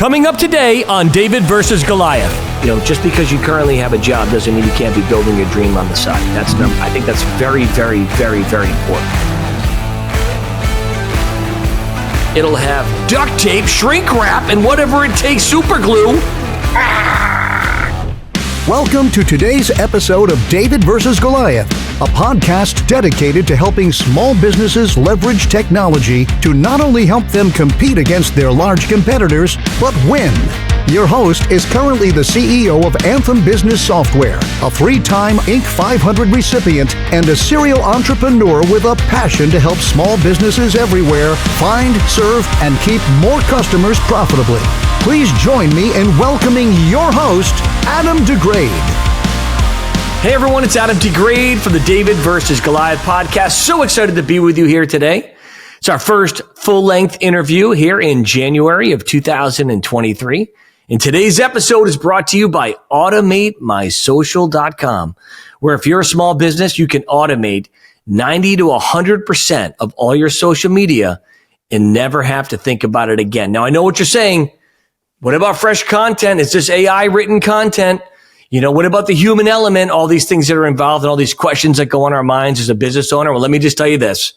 Coming up today on David versus Goliath. Just because you currently have a job doesn't mean you can't be building your dream on the side. I think that's very, very, very, very important. It'll have duct tape, shrink wrap, and whatever it takes, super glue. Welcome to today's episode of David versus Goliath, a podcast dedicated to helping small businesses leverage technology to not only help them compete against their large competitors, but win. Your host is currently the CEO of Anthem Software, a three-time Inc. 500 recipient, and a serial entrepreneur with a passion to help small businesses everywhere find, serve, and keep more customers profitably. Please join me in welcoming your host, Adam DeGraide. Hey everyone, it's Adam DeGraide from the David versus Goliath podcast. So excited to be with you here today. It's our first full-length interview here in January of 2023. And today's episode is brought to you by AutomateMySocial.com, where if you're a small business, you can automate 90 to 100% of all your social media and never have to think about it again. Now, I know what you're saying. What about fresh content? Is this AI written content? What about the human element? All these things that are involved and all these questions that go on our minds as a business owner. Well, let me just tell you this.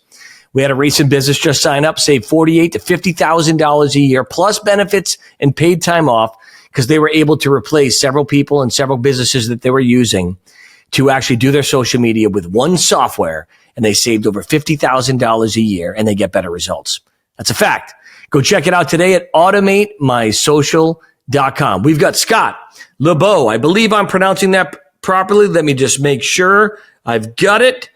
We had a recent business just sign up, save $48,000 to $50,000 a year, plus benefits and paid time off, because they were able to replace several people and several businesses that they were using to actually do their social media with one software. And they saved over $50,000 a year and they get better results. That's a fact. Go check it out today at AutomateMySocial.com. We've got Scott Lebeau. I believe I'm pronouncing that properly. Let me just make sure I've got it.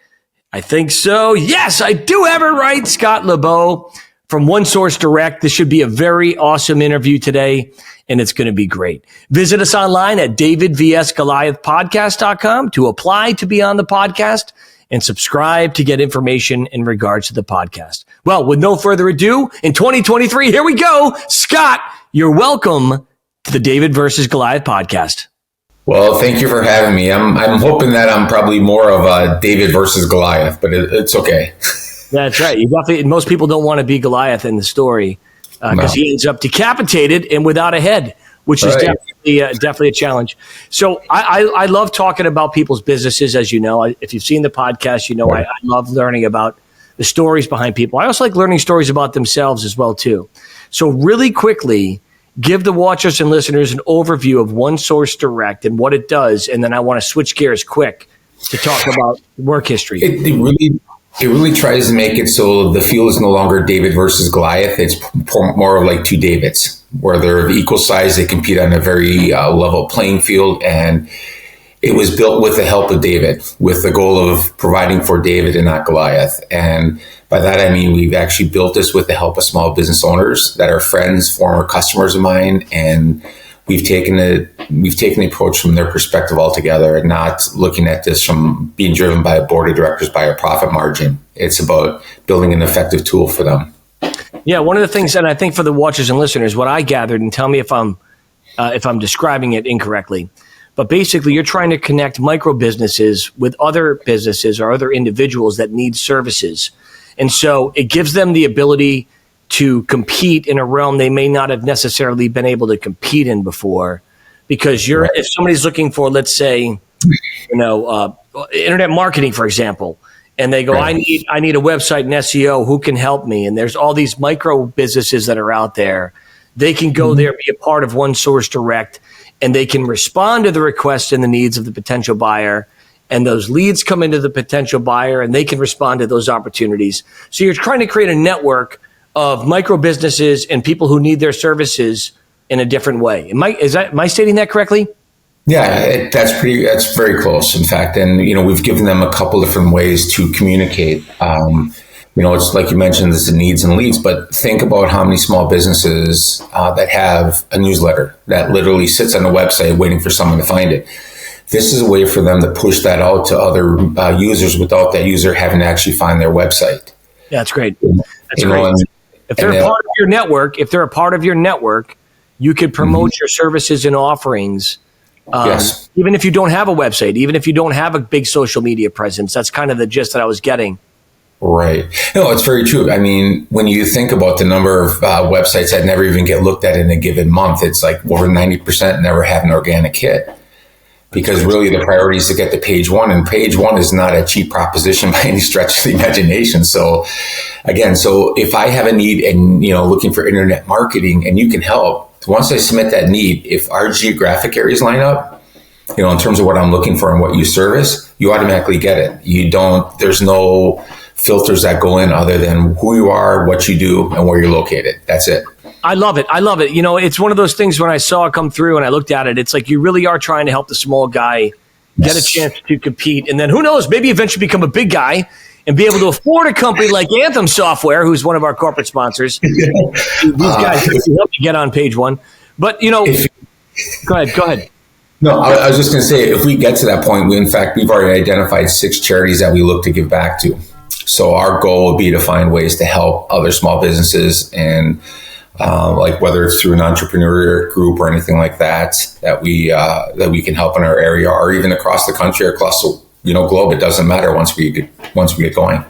I think so. Yes, I do have it right. Scott Lebeau from One Source Direct. This should be a very awesome interview today, and it's going to be great. Visit us online at davidvsgoliathpodcast.com to apply to be on the podcast and subscribe to get information in regards to the podcast. Well, with no further ado, in 2023, here we go. Scott, you're welcome to the David versus Goliath podcast. Well, thank you for having me. I'm hoping that I'm probably more of a David versus Goliath, but it's okay. That's right. Most people don't want to be Goliath in the story because he ends up decapitated and without a head, which is definitely a challenge. So I love talking about people's businesses, as you know. If you've seen the podcast, I love learning about the stories behind people. I also like learning stories about themselves as well, too. So really quickly, give the watchers and listeners an overview of One Source Direct and what it does, and then I want to switch gears quick to talk about work history. It really tries to make it so the field is no longer David versus Goliath. It's more like two Davids, where they're of equal size. They compete on a very level playing field, and it was built with the help of David, with the goal of providing for David and not Goliath. And by that, I mean, we've actually built this with the help of small business owners that are friends, former customers of mine. And we've taken the approach from their perspective altogether, and not looking at this from being driven by a board of directors by a profit margin. It's about building an effective tool for them. Yeah. One of the things that I think for the watchers and listeners, what I gathered, and tell me if I'm describing it incorrectly, but basically you're trying to connect micro businesses with other businesses or other individuals that need services. And so it gives them the ability to compete in a realm they may not have necessarily been able to compete in before, because if somebody's looking for, let's say, internet marketing, for example, and they go, I need a website and SEO, who can help me? And there's all these micro businesses that are out there. They can go there, be a part of One Source Direct, and they can respond to the requests and the needs of the potential buyer. And those leads come into the potential buyer, and they can respond to those opportunities. So you're trying to create a network of micro businesses and people who need their services in a different way. Am I stating that correctly? Yeah, that's very close, in fact. And, we've given them a couple different ways to communicate. It's like you mentioned, it's the needs and leads, but think about how many small businesses that have a newsletter that literally sits on the website waiting for someone to find it. This is a way for them to push that out to other users without that user having to actually find their website. Yeah, that's great. That's great. If they're a part of your network, you could promote your services and offerings. Yes. Even if you don't have a website, even if you don't have a big social media presence. That's kind of the gist that I was getting. Right. No, it's very true. I mean, when you think about the number of websites that never even get looked at in a given month, it's like over 90% never have an organic hit. Because really the priority is to get to page one, and page one is not a cheap proposition by any stretch of the imagination. So again, so if I have a need and, looking for internet marketing and you can help, once I submit that need, if our geographic areas line up, in terms of what I'm looking for and what you service, you automatically get it. There's no filters that go in other than who you are, what you do, and where you're located. That's it. I love it. It's one of those things when I saw it come through and I looked at it, it's like you really are trying to help the small guy get a chance to compete. And then who knows, maybe eventually become a big guy and be able to afford a company like Anthem Software, who's one of our corporate sponsors. These guys help you get on page one. But, go ahead. No, I was just going to say, if we get to that point, we've already identified 6 charities that we look to give back to. So our goal would be to find ways to help other small businesses, and like whether it's through an entrepreneur group or anything like that we can help in our area, or even across the country or across the globe. It doesn't matter once we get going.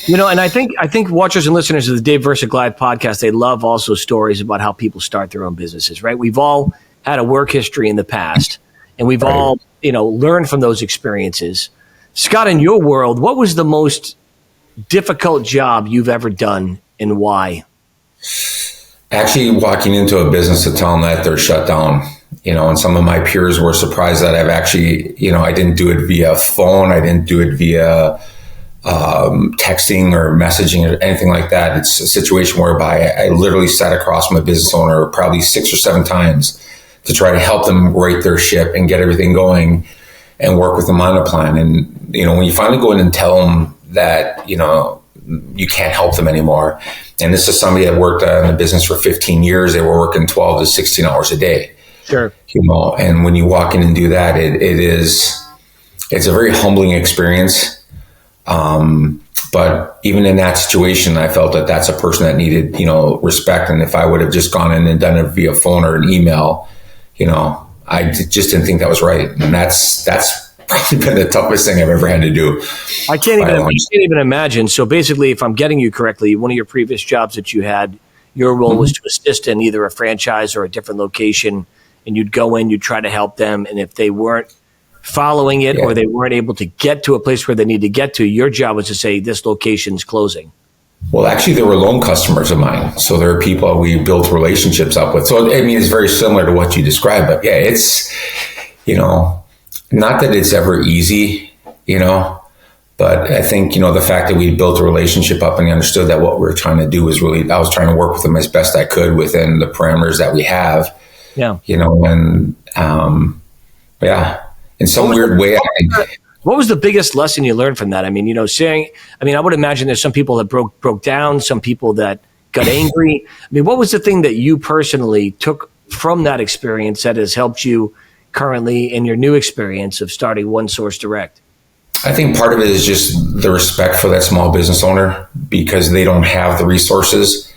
And I think watchers and listeners of the Dave vs. Goliath podcast, they love also stories about how people start their own businesses, right? We've all had a work history in the past, and we've all learned from those experiences. Scott, in your world, what was the most difficult job you've ever done, and why? Actually walking into a business to tell them that they're shut down, and some of my peers were surprised that I've actually, I didn't do it via phone. I didn't do it via texting or messaging or anything like that. It's a situation whereby I literally sat across my business owner probably 6 or 7 times to try to help them right their ship and get everything going and work with them on a plan. And, when you finally go in and tell them that, you can't help them anymore. And this is somebody that worked in the business for 15 years. They were working 12 to 16 hours a day. Sure. And when you walk in and do that, it's a very humbling experience. But even in that situation, I felt that that's a person that needed, respect. And if I would have just gone in and done it via phone or an email, I just didn't think that was right. And that's probably been the toughest thing I've ever had to do. I can't even imagine. So basically, if I'm getting you correctly, one of your previous jobs that you had, your role was to assist in either a franchise or a different location, and you'd go in, you'd try to help them. And if they weren't following it or they weren't able to get to a place where they need to get to, your job was to say, this location's closing. Well, actually, they were loan customers of mine. So there are people we built relationships up with. So, it's very similar to what you described. But yeah, it's, not that it's ever easy, but I think, the fact that we built a relationship up and understood that what we were trying to do was really, I was trying to work with them as best I could within the parameters that we have. Yeah. In some weird way, what was the biggest lesson you learned from that? I mean, I would imagine there's some people that broke down, some people that got angry. I mean, what was the thing that you personally took from that experience that has helped you currently in your new experience of starting One Source Direct? I think part of it is just the respect for that small business owner, because they don't have the resources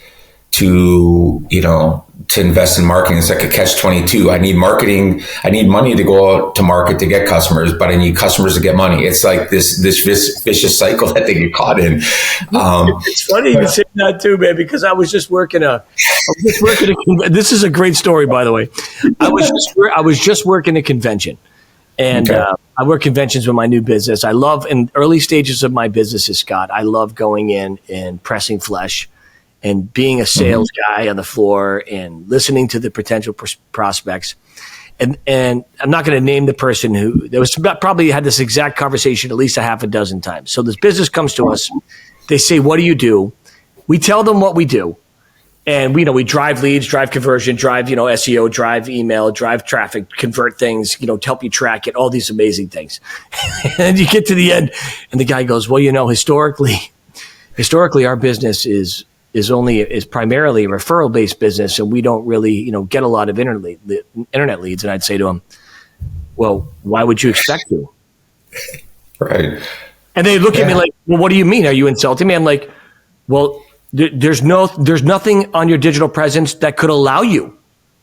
to invest in marketing. It's like a catch-22. I need marketing. I need money to go out to market to get customers, but I need customers to get money. It's like this vicious cycle that they get caught in. It's funny you say that too, man, because I was just working this is a great story, by the way. I was just working a convention, and I work conventions with my new business. I love, in early stages of my business, Scott, I love going in and pressing flesh and being a sales guy on the floor and listening to the potential prospects. And I'm not going to name the person who probably had this exact conversation at least a half a dozen times. So this business comes to us. They say, what do you do? We tell them what we do. And we drive leads, drive conversion, drive, SEO, drive email, drive traffic, convert things, to help you track it, all these amazing things. And you get to the end and the guy goes, well, historically our business is primarily a referral based business, and we don't really, get a lot of internet leads. And I'd say to him, well, why would you expect to? Right. And they look at me like, well, what do you mean? Are you insulting me? I'm like, well, there's nothing on your digital presence that could allow you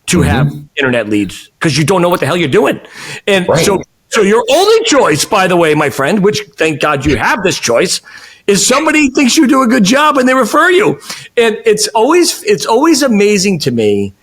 to have internet leads, because you don't know what the hell you're doing. And so your only choice, by the way, my friend, which thank God you have this choice, is somebody thinks you do a good job and they refer you. And it's always amazing to me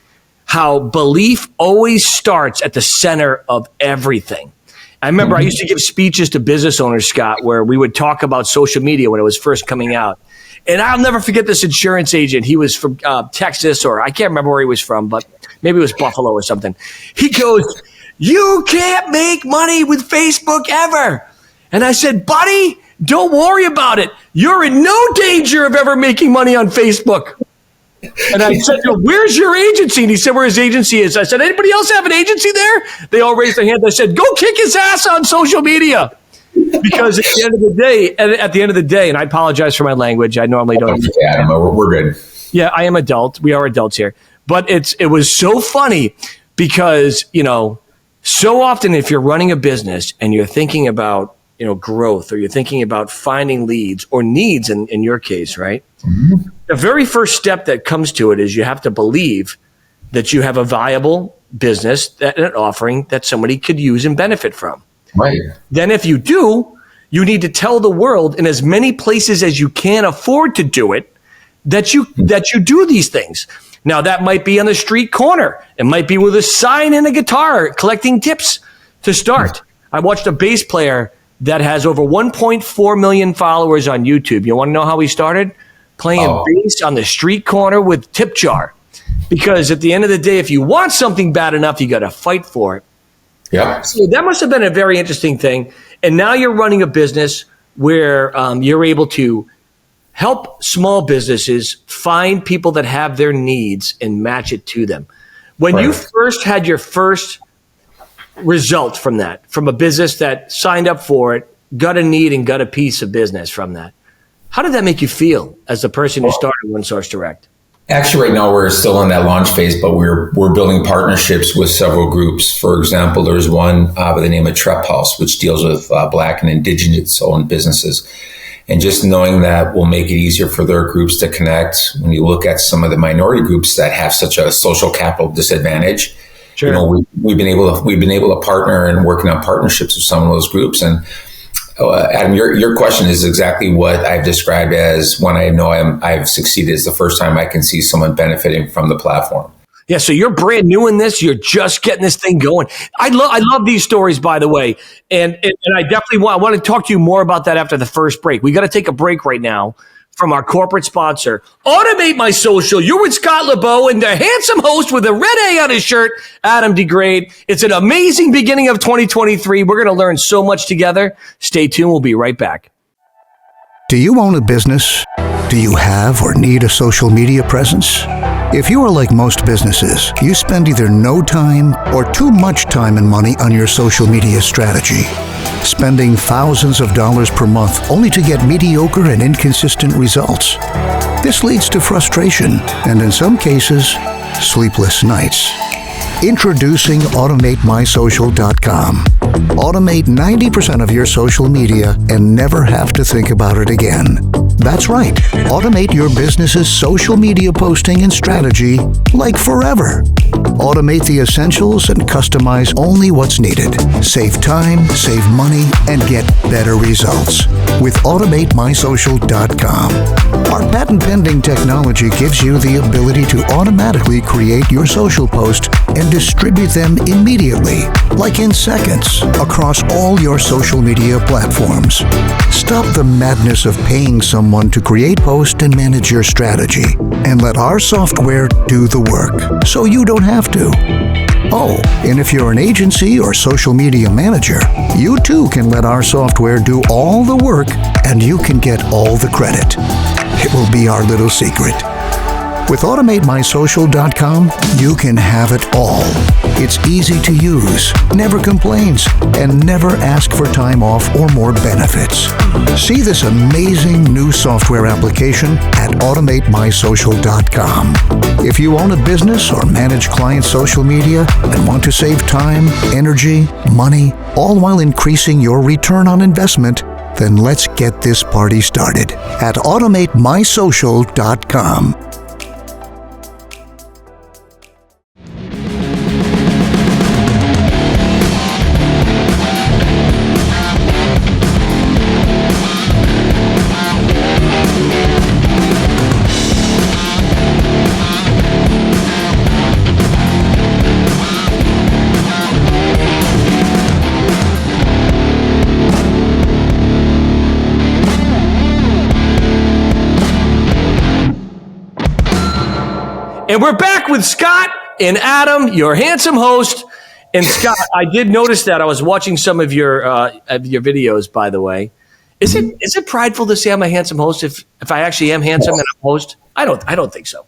how belief always starts at the center of everything. I remember I used to give speeches to business owners, Scott, where we would talk about social media when it was first coming out. And I'll never forget this insurance agent. He was from Texas, or I can't remember where he was from, but maybe it was Buffalo or something. He goes, "You can't make money with Facebook ever." And I said, "Buddy, don't worry about it. You're in no danger of ever making money on Facebook." And I said, "Where's your agency?" And he said, "Where his agency is." I said, "Anybody else have an agency there?" They all raised their hands. I said, "Go kick his ass on social media." Because at the end of the day, and I apologize for my language. I normally don't. Adam, we're good. Yeah, I am adult. We are adults here. But it was so funny because, so often if you're running a business and you're thinking about, growth, or you're thinking about finding leads or needs in your case, right? Mm-hmm. The very first step that comes to it is you have to believe that you have a viable business, an offering that somebody could use and benefit from. Right. Then if you do, you need to tell the world in as many places as you can afford to do it that you do these things. Now, that might be on the street corner. It might be with a sign and a guitar collecting tips to start. I watched a bass player that has over 1.4 million followers on YouTube. You want to know how he started? Playing bass on the street corner with tip jar. Because at the end of the day, if you want something bad enough, you got to fight for it. Yeah. So that must have been a very interesting thing. And now you're running a business where you're able to help small businesses find people that have their needs and match it to them. When you first had your first result from that, from a business that signed up for it, got a need and got a piece of business from that, how did that make you feel as the person who started One Source Direct? Actually, right now we're still in that launch phase, but we're building partnerships with several groups. For example, there's one by the name of Trep House, which deals with Black and Indigenous-owned businesses. And just knowing that will make it easier for their groups to connect. When you look at some of the minority groups that have such a social capital disadvantage, sure. We've been able to partner and working on partnerships with some of those groups. And Adam, your question is exactly what I've described as when I know I've succeeded. It's the first time I can see someone benefiting from the platform. Yeah, so you're brand new in this. You're just getting this thing going. I love these stories, by the way, and I definitely want to talk to you more about that after the first break. We got to take a break right now from our corporate sponsor, Automate My Social. You're with Scott Lebeau and the handsome host with a red A on his shirt, Adam DeGraide. It's an amazing beginning of 2023. We're going to learn so much together. Stay tuned. We'll be right back. Do you own a business? Do you have or need a social media presence? If you are like most businesses, you spend either no time or too much time and money on your social media strategy, spending thousands of dollars per month only to get mediocre and inconsistent results. This leads to frustration and, in some cases, sleepless nights. Introducing AutomateMySocial.com. Automate 90% of your social media and never have to think about it again. That's right. Automate your business's social media posting and strategy like forever. Automate the essentials and customize only what's needed. Save time, save money, and get better results with AutomateMySocial.com. Our patent-pending technology gives you the ability to automatically create your social post and distribute them immediately, like in seconds, across all your social media platforms. Stop the madness of paying someone to create, post, and manage your strategy, and let our software do the work, so you don't have to. Oh, and if you're an agency or social media manager, you too can let our software do all the work, and you can get all the credit. It will be our little secret. With AutomateMySocial.com, you can have it all. It's easy to use, never complains, and never asks for time off or more benefits. See this amazing new software application at AutomateMySocial.com. If you own a business or manage client social media and want to save time, energy, money, all while increasing your return on investment, then let's get this party started at AutomateMySocial.com. And we're back with Scott and Adam, your handsome host. And Scott, I did notice that I was watching some of your videos, by the way. Is it prideful to say I'm a handsome host if I actually am handsome and I'm a host? I don't think so.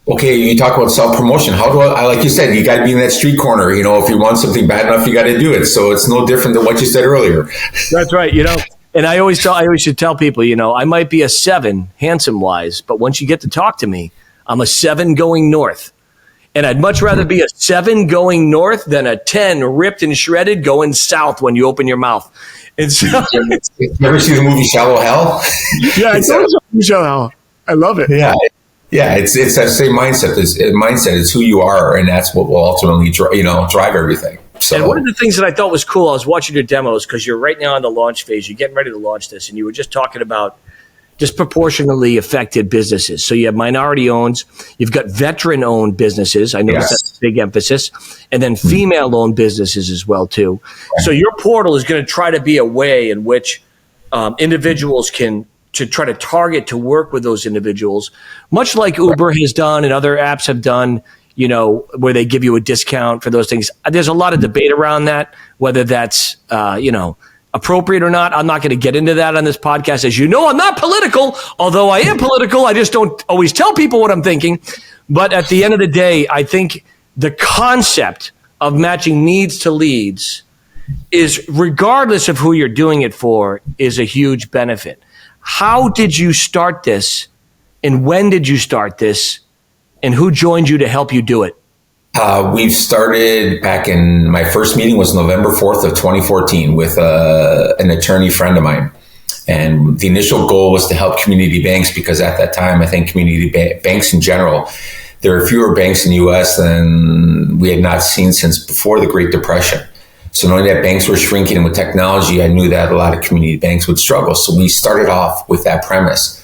Okay, you talk about self-promotion. How do I, like you said, you got to be in that street corner. You know, if you want something bad enough, you got to do it. So it's no different than what you said earlier. That's right. You know, and I always should tell people, you know, I might be a 7 handsome wise, but once you get to talk to me, I'm a 7 going north. And I'd much rather be a 7 going north than a 10 ripped and shredded going south when you open your mouth. And so, you ever see the movie Shallow Hell? Yeah, I saw Shallow Hell. I love it. Yeah. Yeah, it's that same mindset. Mindset is who you are, and that's what will ultimately drive everything. So. And one of the things that I thought was cool, I was watching your demos because you're right now in the launch phase. You're getting ready to launch this, and you were just talking about disproportionately affected businesses. So you have minority-owned, you've got veteran-owned businesses. I know that's a big emphasis. And then female-owned businesses as well, too. So your portal is going to try to be a way in which individuals can to try to target to work with those individuals, much like Uber has done and other apps have done, you know, where they give you a discount for those things. There's a lot of debate around that, whether that's, appropriate or not. I'm not going to get into that on this podcast. As you know, I'm not political, although I am political. I just don't always tell people what I'm thinking. But at the end of the day, I think the concept of matching needs to leads is, regardless of who you're doing it for, is a huge benefit. How did you start this, and when did you start this, and who joined you to help you do it? We've started back in, my first meeting was November 4th of 2014 with an attorney friend of mine. And the initial goal was to help community banks, because at that time, I think community banks in general, there are fewer banks in the U.S. than we had not seen since before the Great Depression. So knowing that banks were shrinking, and with technology, I knew that a lot of community banks would struggle. So we started off with that premise.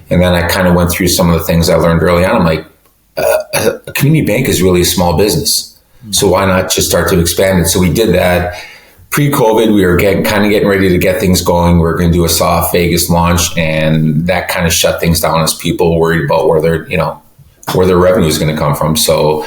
And then I kind of went through some of the things I learned early on. I'm like, a community bank is really a small business. So why not just start to expand it? So we did that. Pre-COVID, we were getting ready to get things going. We were going to do a soft Vegas launch, and that kind of shut things down as people worried about where their revenue is going to come from. So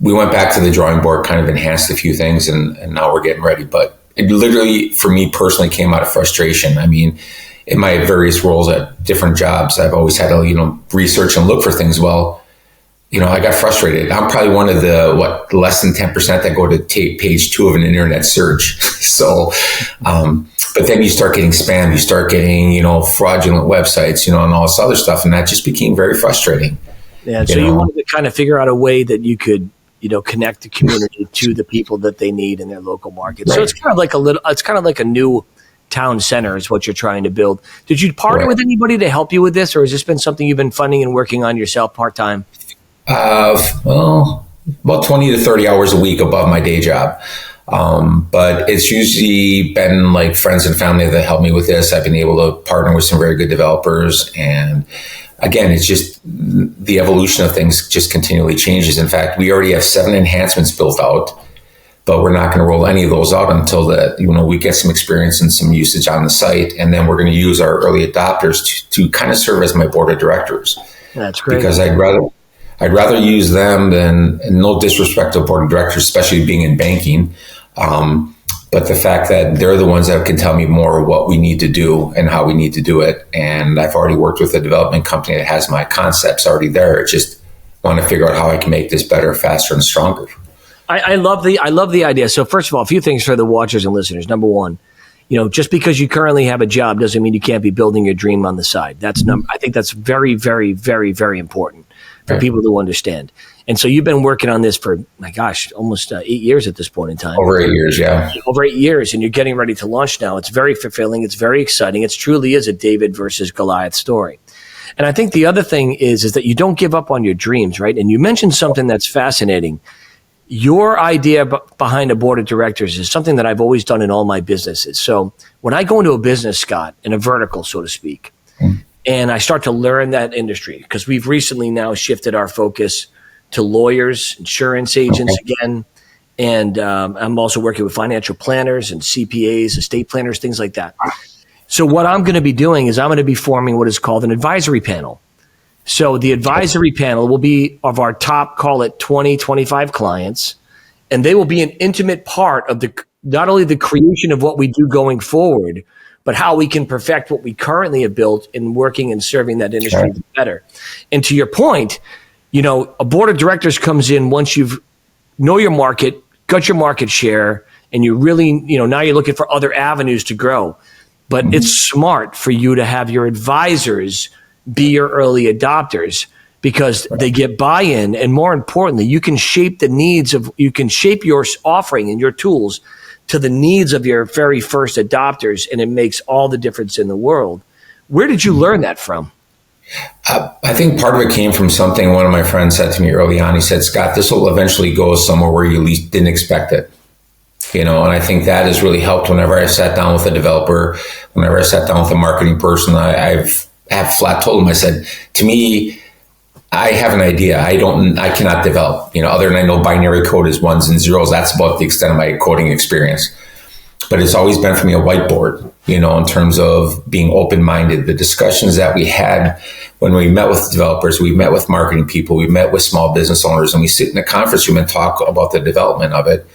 we went back to the drawing board, kind of enhanced a few things, and now we're getting ready. But it literally, for me personally, came out of frustration. I mean, in my various roles at different jobs, I've always had to, research and look for things. Well, I got frustrated. I'm probably one of the, less than 10% that go to page 2 of an internet search. So, but then you start getting spam, you start getting, fraudulent websites, and all this other stuff. And that just became very frustrating. Yeah. So you wanted to kind of figure out a way that you could, connect the community to the people that they need in their local market. Right. So it's kind of like a new town center is what you're trying to build. Did you partner with anybody to help you with this, or has this been something you've been funding and working on yourself part-time? Well, about 20 to 30 hours a week above my day job. But it's usually been like friends and family that help me with this. I've been able to partner with some very good developers. And again, it's just the evolution of things just continually changes. In fact, we already have 7 enhancements built out, but we're not going to roll any of those out until we get some experience and some usage on the site. And then we're going to use our early adopters to kind of serve as my board of directors. That's great. Because I'd rather use them than, and no disrespect to board of directors, especially being in banking. But the fact that they're the ones that can tell me more what we need to do and how we need to do it. And I've already worked with a development company that has my concepts already there. It's just want to figure out how I can make this better, faster, and stronger. I love the idea. So first of all, a few things for the watchers and listeners. Number one, just because you currently have a job doesn't mean you can't be building your dream on the side. I think that's very, very, very, very important for people to understand. And so you've been working on this for, my gosh, almost 8 years at this point in time. Over 8 years, yeah. Over 8 years, and you're getting ready to launch now. It's very fulfilling. It's very exciting. It truly is a David versus Goliath story. And I think the other thing is that you don't give up on your dreams, right? And you mentioned something that's fascinating. Your idea behind a board of directors is something that I've always done in all my businesses. So when I go into a business, Scott, in a vertical, so to speak, and I start to learn that industry, because we've recently now shifted our focus to lawyers, insurance agents again, and I'm also working with financial planners and CPAs, estate planners, things like that. So what I'm going to be doing is I'm going to be forming what is called an advisory panel. So the advisory panel will be of our top, call it 20, 25 clients, and they will be an intimate part of not only the creation of what we do going forward, but how we can perfect what we currently have built in working and serving that industry better. And to your point, a board of directors comes in once you've know your market, got your market share, and you really, now you're looking for other avenues to grow. But it's smart for you to have your advisors be your early adopters because they get buy-in. And more importantly, you can shape you can shape your offering and your tools to the needs of your very first adopters, and it makes all the difference in the world. Where did you learn that from? I think part of it came from something one of my friends said to me early on. He said, Scott, this will eventually go somewhere where you least didn't expect it. And I think that has really helped whenever I sat down with a developer, whenever I sat down with a marketing person. I have flat told them, I said, to me, I have an idea. I cannot develop, other than I know binary code is ones and zeros. That's about the extent of my coding experience. But it's always been for me a whiteboard, in terms of being open-minded. The discussions that we had when we met with developers, we met with marketing people, we met with small business owners, and we sit in a conference room and talk about the development of it.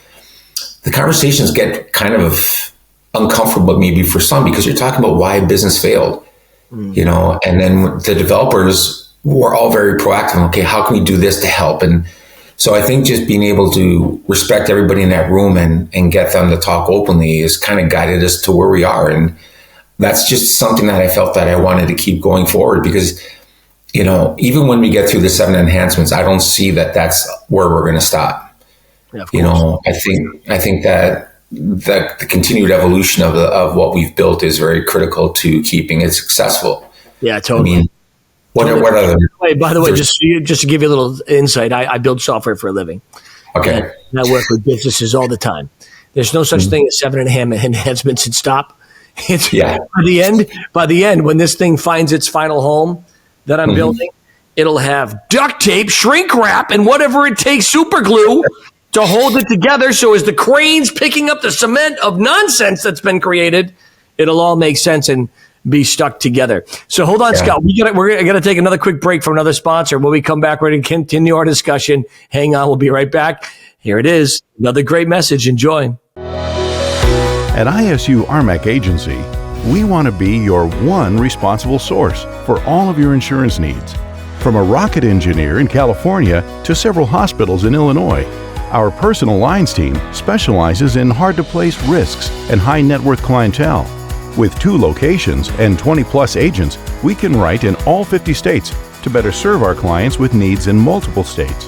The conversations get kind of uncomfortable maybe for some because you're talking about why business failed, and then the developers were all very proactive. Okay, how can we do this to help? And so I think just being able to respect everybody in that room and get them to talk openly has kind of guided us to where we are. And that's just something that I felt that I wanted to keep going forward because, even when we get through the 7 enhancements, I don't see that that's where we're going to stop. Yeah, I think that the continued evolution of what we've built is very critical to keeping it successful. Yeah, totally. I mean, what other? By the way, just to give you a little insight, I build software for a living. Okay. And I work with businesses all the time. There's no such thing as 7 enhancements and stop. It's by the end, when this thing finds its final home that I'm building, it'll have duct tape, shrink wrap, and whatever it takes, super glue to hold it together. So as the crane's picking up the cement of nonsense that's been created, it'll all make sense and be stuck together. So hold on, Scott. We're going to take another quick break from another sponsor. When we come back, we're going to continue our discussion. Hang on. We'll be right back. Here it is. Another great message. Enjoy. At ISU RMAC Agency, we want to be your one responsible source for all of your insurance needs. From a rocket engineer in California to several hospitals in Illinois, our personal lines team specializes in hard-to-place risks and high-net-worth clientele. With 2 locations and 20-plus agents, we can write in all 50 states to better serve our clients with needs in multiple states.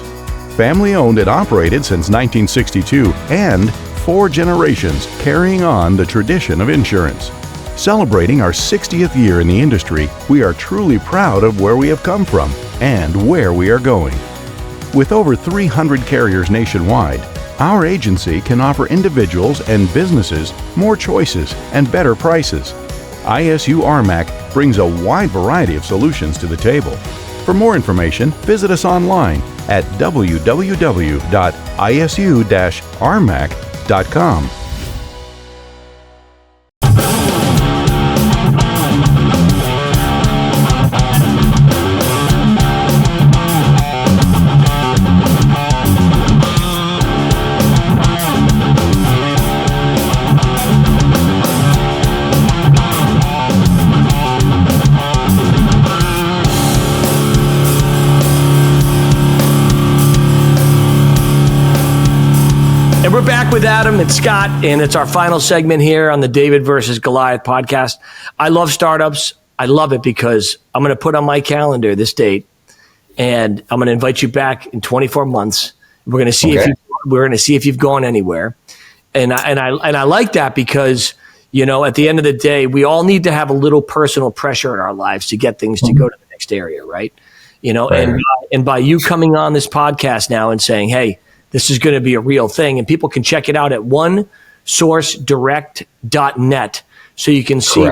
Family-owned and operated since 1962 and 4 generations carrying on the tradition of insurance. Celebrating our 60th year in the industry, we are truly proud of where we have come from and where we are going. With over 300 carriers nationwide, our agency can offer individuals and businesses more choices and better prices. ISU RMAC brings a wide variety of solutions to the table. For more information, visit us online at www.isu-rmac.com. And we're back with Adam and Scott, and it's our final segment here on the David versus Goliath podcast. I love startups. I love it because I'm going to put on my calendar this date, and I'm going to invite you back in 24 months. We're going to see if you've gone anywhere, and I like that because at the end of the day, we all need to have a little personal pressure in our lives to get things to go to the next area, right? And by you coming on this podcast now and saying, hey, this is going to be a real thing. And people can check it out at onesourcedirect.net so you can see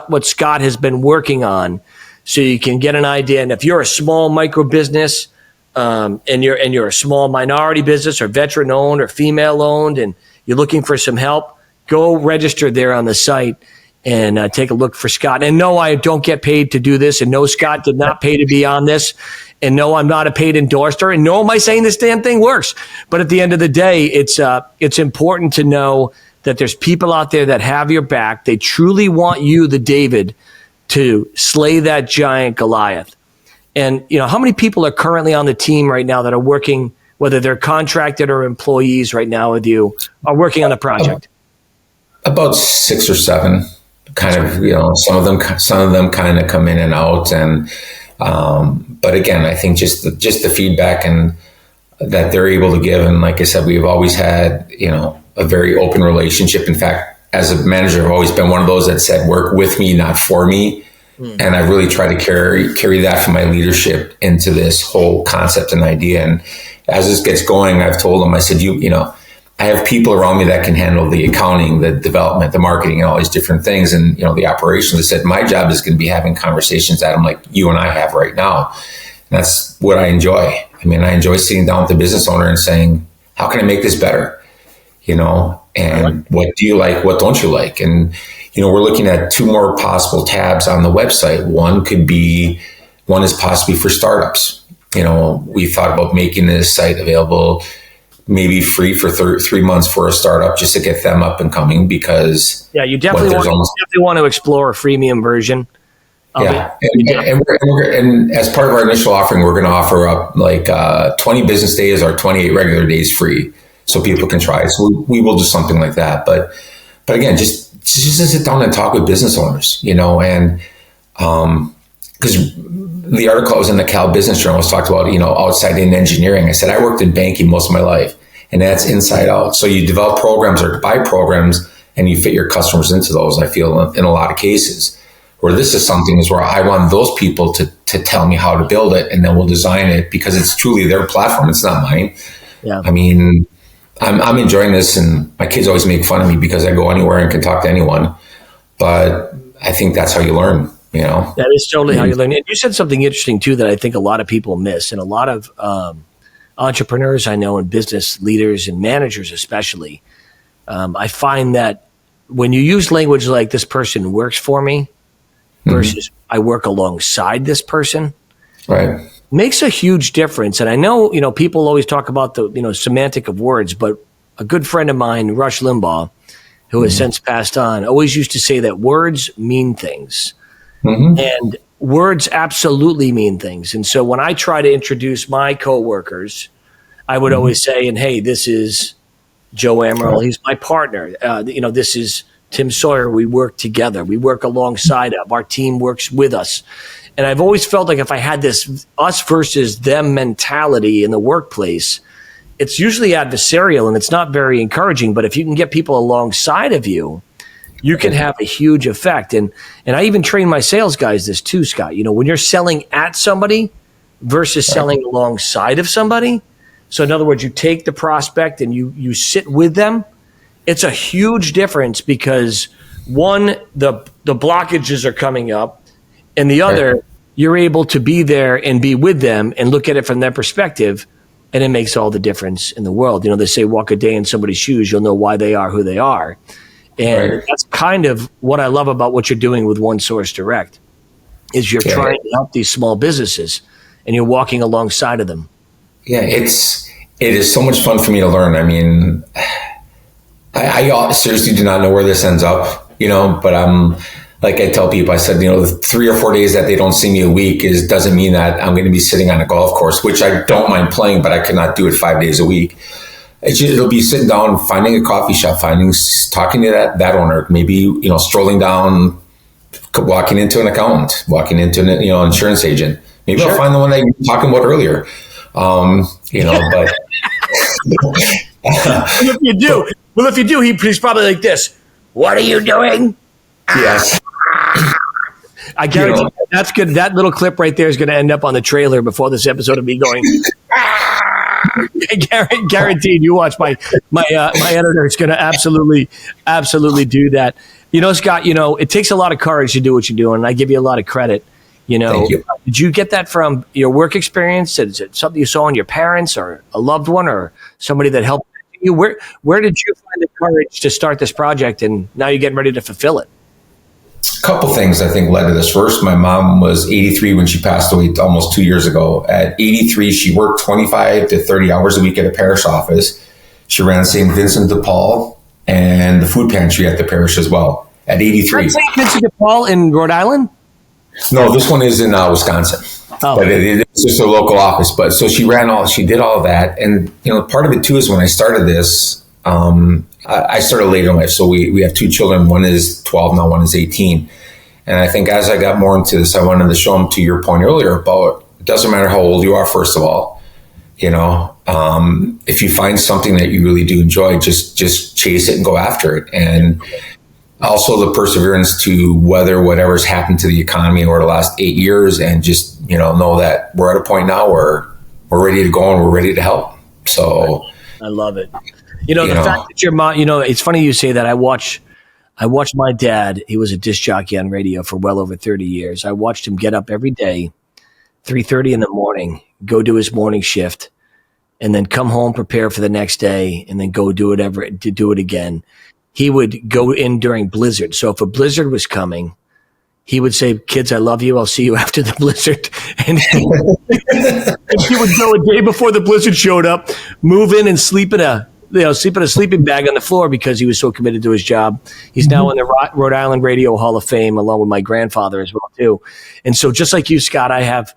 what Scott has been working on, so you can get an idea. And if you're a small micro business and you're a small minority business or veteran owned or female owned and you're looking for some help, go register there on the site and take a look for Scott. And no, I don't get paid to do this. And no, Scott did not pay to be on this. And no, I'm not a paid endorser. And no, am I saying this damn thing works? But at the end of the day, it's important to know that there's people out there that have your back. They truly want you, the David, to slay that giant Goliath. And, how many people are currently on the team right now that are working, whether they're contracted or employees right now with you, are working on the project? About 6 or 7, kind of, some of them kind of come in and out. And, but again, I think just the feedback and that they're able to give. And like I said, we've always had, a very open relationship. In fact, as a manager, I've always been one of those that said, work with me, not for me. And I really try to carry that from my leadership into this whole concept and idea. And as this gets going, I've told them, I said, I have people around me that can handle the accounting, the development, the marketing, and all these different things. And, the operations. I said, my job is going to be having conversations, Adam, like you and I have right now. And that's what I enjoy. I mean, I enjoy sitting down with the business owner and saying, how can I make this better? And what do you like? What don't you like? And, we're looking at 2 more possible tabs on the website. One is possibly for startups. We thought about making this site available, maybe free for 3 months for a startup, just to get them up and coming. Because you definitely want to explore a freemium version. And as part of our initial offering, we're going to offer up like 20 business days or 28 regular days free, so people can try. So we will do something like that. But again, just to sit down and talk with business owners, and because the article I was in the Cal Business Journal was talked about, outside in engineering. I said, I worked in banking most of my life, and that's inside out. So you develop programs or buy programs and you fit your customers into those, I feel, in a lot of cases. Where this is something is where I want those people to tell me how to build it, and then we'll design it because it's truly their platform. It's not mine. Yeah. I mean, I'm enjoying this, and my kids always make fun of me because I go anywhere and can talk to anyone. But I think that's how you learn, That is totally how you learn. And you said something interesting, too, that I think a lot of people miss. And a lot of entrepreneurs I know and business leaders and managers especially, I find that when you use language like this person works for me versus I work alongside this person, right, makes a huge difference. And I know, people always talk about the, semantic of words, but a good friend of mine, Rush Limbaugh, who has since passed on, always used to say that words mean things. And words absolutely mean things. And so when I try to introduce my coworkers, I would always say, and hey, this is Joe Amaral. He's my partner. This is Tim Sawyer. We work together. We work alongside of. Our team works with us. And I've always felt like if I had this us versus them mentality in the workplace, it's usually adversarial and it's not very encouraging. But if you can get people alongside of you, you can have a huge effect. And I even train my sales guys this too, Scott. When you're selling at somebody versus selling alongside of somebody. So in other words, you take the prospect and you sit with them. It's a huge difference because one, the blockages are coming up, and the other, you're able to be there and be with them and look at it from their perspective, and it makes all the difference in the world. They say walk a day in somebody's shoes, you'll know why they are who they are. And that's kind of what I love about what you're doing with One Source Direct, is you're trying to help these small businesses and you're walking alongside of them. Yeah, it is so much fun for me to learn. I mean, I seriously do not know where this ends up, but I'm, like I tell people, I said, the 3 or 4 days that they don't see me a week doesn't mean that I'm going to be sitting on a golf course, which I don't mind playing, but I cannot do it 5 days a week. It'll be sitting down, finding a coffee shop, talking to that owner, maybe, strolling down, walking into an accountant, walking into an, insurance agent. Maybe I'll find the one that you were talking about earlier. But if you do, he's probably like this. What are you doing? Yes. I guarantee that's good. That little clip right there is going to end up on the trailer before this episode of me going. Guaranteed. You watch my editor is going to absolutely do that. Scott. It takes a lot of courage to do what you're doing, and I give you a lot of credit. Thank you. Did you get that from your work experience? Is it something you saw in your parents or a loved one or somebody that helped you? Where did you find the courage to start this project, and now you're getting ready to fulfill it? couple things I think led to this. First, my mom was 83 when she passed away almost 2 years ago. At 83, she worked 25 to 30 hours a week at a parish office. She ran St. Vincent de Paul and the food pantry at the parish as well. At 83. St. Vincent de Paul in Rhode Island? No, this one is in Wisconsin. Oh. But it's just a local office. But so she did all of that. And, part of it too is when I started this, I started late in life. So we have two children. One is 12 now, one is 18. And I think as I got more into this, I wanted to show them, to your point earlier about it doesn't matter how old you are, first of all, if you find something that you really do enjoy, just chase it and go after it. And also the perseverance to weather whatever's happened to the economy over the last 8 years, and just, know that we're at a point now where we're ready to go and we're ready to help. So I love it. The fact that your mom, it's funny you say that. I watched my dad. He was a disc jockey on radio for well over 30 years. I watched him get up every day, 3:30 in the morning, go do his morning shift, and then come home, prepare for the next day, and then go do it again. He would go in during blizzard. So if a blizzard was coming, he would say, "Kids, I love you. I'll see you after the blizzard." And he would go a day before the blizzard showed up, move in and sleep in a sleeping bag on the floor because he was so committed to his job. He's now in the Rhode Island Radio Hall of Fame, along with my grandfather as well too. And so just like you, Scott, I have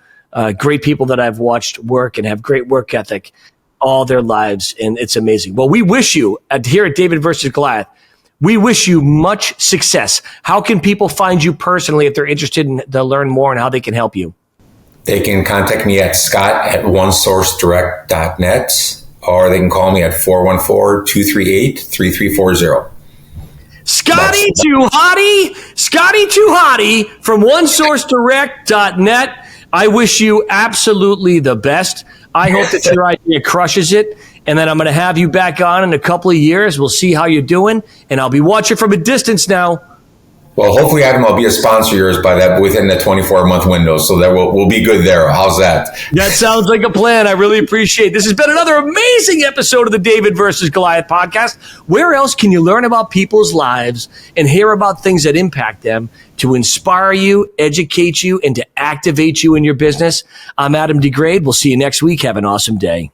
great people that I've watched work and have great work ethic all their lives, and it's amazing. Well, we wish you, here at David versus Goliath, we wish you much success. How can people find you personally if they're interested to learn more and how they can help you? They can contact me at scott@onesourcedirect.net, or they can call me at 414-238-3340. Scotty Too Hottie from onesourcedirect.net. I wish you absolutely the best. I hope that your idea crushes it. And then I'm going to have you back on in a couple of years. We'll see how you're doing. And I'll be watching from a distance now. Well, hopefully, Adam, I'll be a sponsor of yours within the 24-month window. So that we'll be good there. How's that? That sounds like a plan. I really appreciate it. This has been another amazing episode of the David versus Goliath podcast. Where else can you learn about people's lives and hear about things that impact them to inspire you, educate you, and to activate you in your business? I'm Adam DeGraide. We'll see you next week. Have an awesome day.